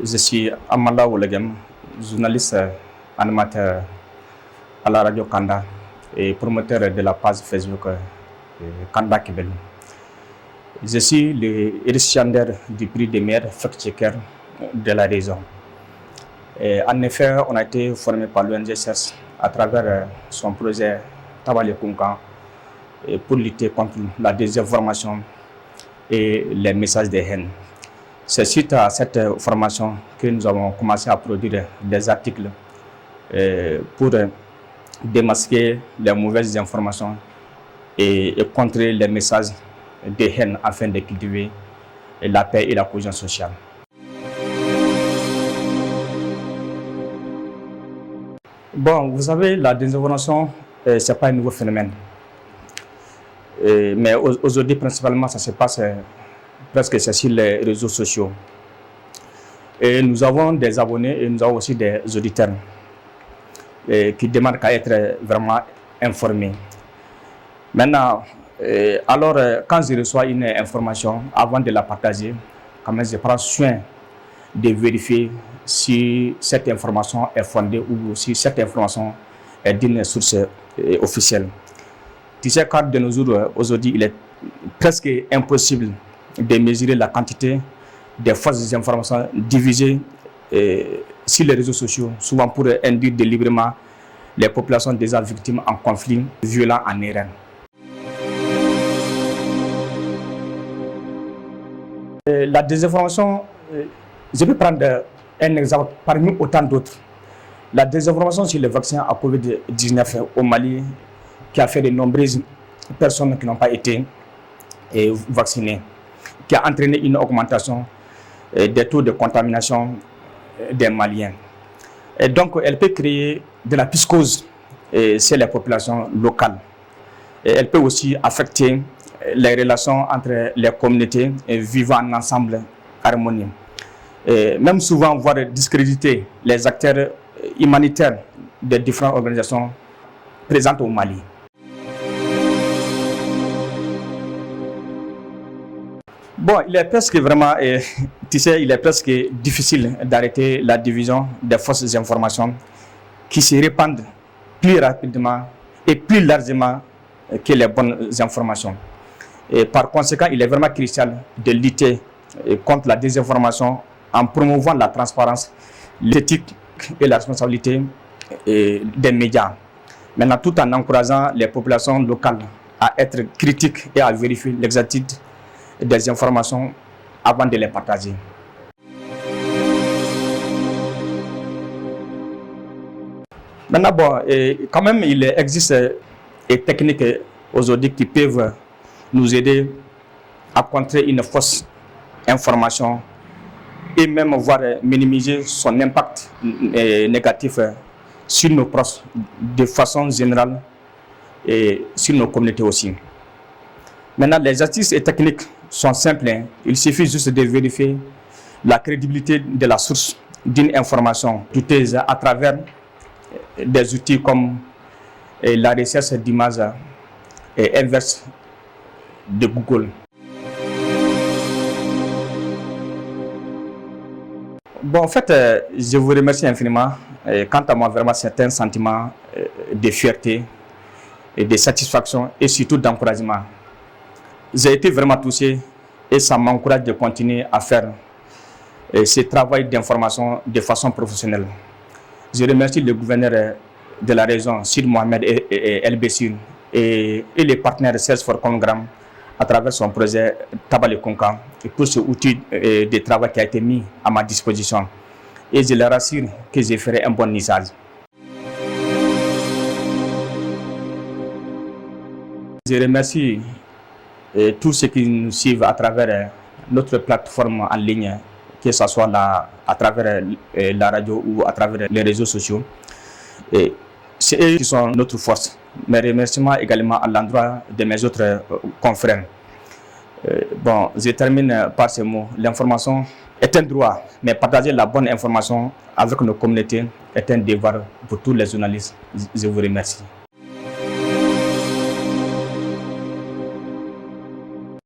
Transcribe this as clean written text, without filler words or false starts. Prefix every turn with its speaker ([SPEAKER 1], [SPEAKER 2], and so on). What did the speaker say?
[SPEAKER 1] Je suis Amanda Oulegem, journaliste animateur à la radio Kanda et promoteur de la page Facebook Kanda Kibel. Je suis le récipiendaire du prix des meilleurs fact-checkers de la région. Et en effet, on a été formé par l'ONG CERS à travers son projet Tabale Kunkan pour lutter contre la désinformation et les messages de haine. C'est suite à cette formation que nous avons commencé à produire des articles pour démasquer les mauvaises informations et contrer les messages de haine afin de cultiver la paix et la cohésion sociale. Bon, vous savez, la désinformation, ce n'est pas un nouveau phénomène. Mais aujourd'hui, principalement, ça se passe presque sur les réseaux sociaux. Et nous avons des abonnés et nous avons aussi des auditeurs qui demandent à être vraiment informés. Maintenant, alors, quand je reçois une information, avant de la partager, quand même, je prends soin de vérifier si cette information est fondée ou si cette information est d'une source officielle. Tu sais, car de nos jours, aujourd'hui, il est presque impossible de mesurer la quantité de fausses informations divisées sur les réseaux sociaux, souvent pour induire délibérément les populations déjà victimes en conflit violent en Iran. La désinformation, je vais prendre un exemple parmi autant d'autres. La désinformation sur le vaccin à Covid-19 au Mali, qui a fait de nombreuses personnes qui n'ont pas été vaccinées, qui a entraîné une augmentation des taux de contamination des Maliens. Et donc, elle peut créer de la psychose chez les populations locales. Et elle peut aussi affecter les relations entre les communautés vivant en ensemble harmonieux. Et même souvent, voire discréditer les acteurs humanitaires des différentes organisations présentes au Mali. Bon, il est presque vraiment, tu sais, il est presque difficile d'arrêter la division des fausses informations qui se répandent plus rapidement et plus largement que les bonnes informations. Et par conséquent, il est vraiment crucial de lutter contre la désinformation en promouvant la transparence, l'éthique et la responsabilité des médias. Maintenant, tout en encourageant les populations locales à être critiques et à vérifier l'exactitude des informations avant de les partager. Maintenant, bon, quand même, il existe des techniques aujourd'hui qui peuvent nous aider à contrer une fausse information et même voir minimiser son impact négatif sur nos proches de façon générale et sur nos communautés aussi. Maintenant, les astuces et techniques sont simples. Il suffit juste de vérifier la crédibilité de la source d'une information douteuse à travers des outils comme la recherche d'images inverse de Google. Bon, en fait, je vous remercie infiniment. Quant à moi, vraiment, c'est un sentiment de fierté et de satisfaction et surtout d'encouragement. J'ai été vraiment touché et ça m'encourage de continuer à faire ce travail d'information de façon professionnelle. Je remercie le gouverneur de la région, Sid Mohamed et El Bessir, et les partenaires CERS for Congram à travers son projet Tabale Kunkan et pour ce outil de travail qui a été mis à ma disposition. Et je leur assure que je ferai un bon usage. Je remercie tous ceux qui nous suivent à travers notre plateforme en ligne, que ce soit à travers la radio ou à travers les réseaux sociaux. C'est eux qui sont notre force. Mes remerciements également à l'endroit de mes autres confrères. Bon, je termine par ces mots. L'information est un droit, mais partager la bonne information avec nos communautés est un devoir pour tous les journalistes. Je vous remercie.